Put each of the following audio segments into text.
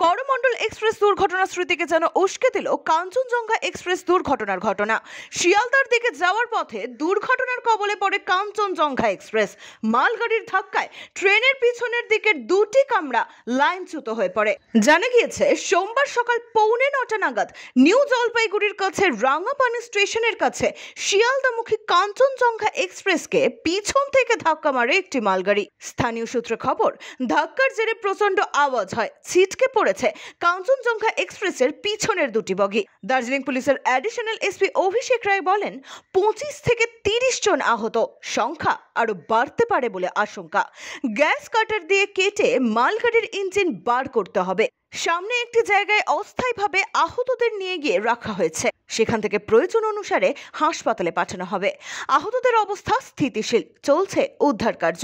Coromandel express দুর্ঘটনার স্মৃতিকে যেন উস্কে দিল কাঞ্চনজঙ্ঘা এক্সপ্রেস দুর্ঘটনার ঘটনা। শিয়ালদার দিকে যাওয়ার পথে দুর্ঘটনার কবলে পড়ে কাঞ্চনজঙ্ঘা এক্সপ্রেস। মালগাড়ির ধাক্কায় ট্রেনের পিছনের দিকের দুটি কামরা লাইনচ্যুত হয়ে পড়ে। জানা গিয়েছে সোমবার সকাল 8:45 নাগাদ নিউ জলপাইগুড়ির কাছে রাঙ্গাপানি স্টেশনের কাছে শিয়ালদামুখী কাঞ্চনজঙ্ঘা এক্সপ্রেসকে পিছন থেকে ধাক্কা মারে একটি মালগাড়ি। স্থানীয় সূত্রে খবর, ধাক্কার জেরে প্রচন্ড আওয়াজ হয়, ছিটকে পড়েছে কাঞ্চনজঙ্ঘা এক্সপ্রেসের পিছনের দুটি বগি। দার্জিলিং পুলিশের অ্যাডিশনাল এসপি অভিষেক রায় বলেন, 25 থেকে 30 জন আহত, সংখ্যা আরো বাড়তে পারে বলে আশঙ্কা। গ্যাস কাটার দিয়ে কেটে মালগাড়ির ইঞ্জিন বার করতে হবে। সামনে একটি জায়গায় অস্থায়ীভাবে আহতদের নিয়ে গিয়ে রাখা হয়েছে, সেখান থেকে প্রয়োজন অনুসারে হাসপাতালে পাঠানো হবে। আহতদের অবস্থা স্থিতিশীল, চলছে উদ্ধার কার্য।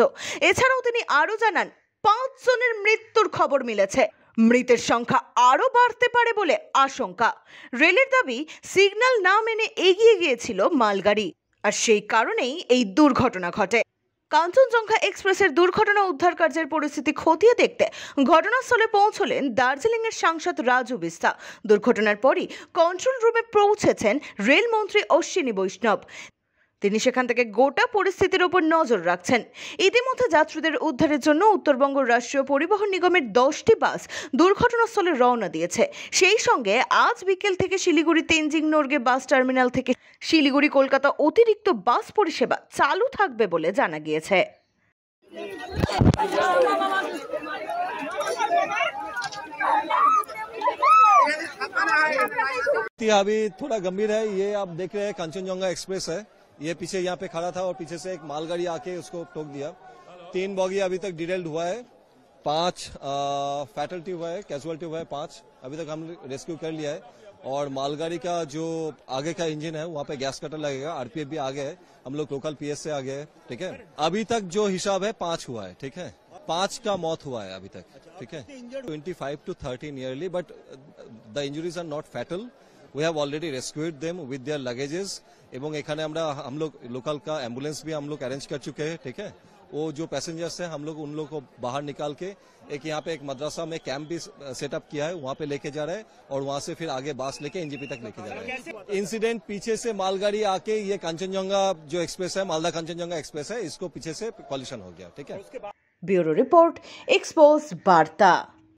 এছাড়াও তিনি আরো জানান, 5 জনের মৃত্যুর খবর মিলেছে, মৃতের সংখ্যা আরো বাড়তে পারে বলে আশঙ্কা। রেলের দাবি, সিগন্যাল না মেনে এগিয়ে গিয়েছিল মালগাড়ি, আর সেই কারণেই এই দুর্ঘটনা ঘটে। কাঞ্চনজঙ্ঘা এক্সপ্রেসের দুর্ঘটনা উদ্ধার কার্যের পরিস্থিতি খতিয়ে দেখতে ঘটনাস্থলে পৌঁছলেন দার্জিলিংয়ের সাংসদ রাজু বিস্তা। দুর্ঘটনার পরই কন্ট্রোল রুমে পৌঁছেছেন রেলমন্ত্রী অশ্বিনী বৈষ্ণব। তিনি সেখান থেকে গোটা পরিস্থিতির উপর নজর রাখছেন। ইতিমধ্যে যাত্রীদের উদ্ধারের জন্য উত্তরবঙ্গ রাষ্ট্রীয় পরিবহন নিগমের 10টি বাস দুর্ঘটনাস্থলে রওনা দিয়েছে। সেই সঙ্গে আজ বিকেল থেকে শিলিগুড়ি তেনজিং নোরগে বাস টার্মিনাল থেকে শিলিগুড়ি কলকাতা অতিরিক্ত বাস পরিষেবা চালু থাকবে বলে জানা গিয়েছে। अभी थोड़ा गंभीर है। ये आप देख रहे हैं कांचनजंगा एक्सप्रेस है, ये पीछे यहाँ पे खड़ा था और पीछे से एक मालगाड़ी आके उसको ठोक दिया। 3 बॉगी अभी तक डिटेल्ड हुआ है, 5 फैटलिटी हुआ है, कैजुअलिटी हुआ है 5। अभी तक हम रेस्क्यू कर लिया है। और मालगाड़ी का जो आगे का इंजन है वहाँ पे गैस कटर लगेगा। आरपीएफ भी आगे है, हम लोग लोकल पीएस से आगे है। ठीक है, अभी तक जो हिसाब है 5 हुआ है। ठीक है, 5 का मौत हुआ है अभी तक। ठीक है, 25 to 30 nearly, but the injuries are not fatal. We have already rescued them with their luggages। एवं एखाने हम लोग लोकल का एम्बुलेंस भी हम लोग अरेंज कर चुके हैं। ठीक है, वो जो पैसेंजर्स हैं हम लोग उन लोग को बाहर निकाल के एक यहाँ पे एक मदरसा में कैंप भी सेटअप किया है, वहाँ पे लेके जा रहे हैं और वहाँ से फिर आगे बास लेके एनजीपी तक लेके जा रहे हैं। इंसिडेंट पीछे से मालगाड़ी आके ये कांचनजंगा जो एक्सप्रेस है, मालदा कांचनजंगा एक्सप्रेस है, इसको पीछे से कॉलिशन हो गया। ठीक है, ब्यूरो रिपोर्ट, एक्सपोज वार्ता।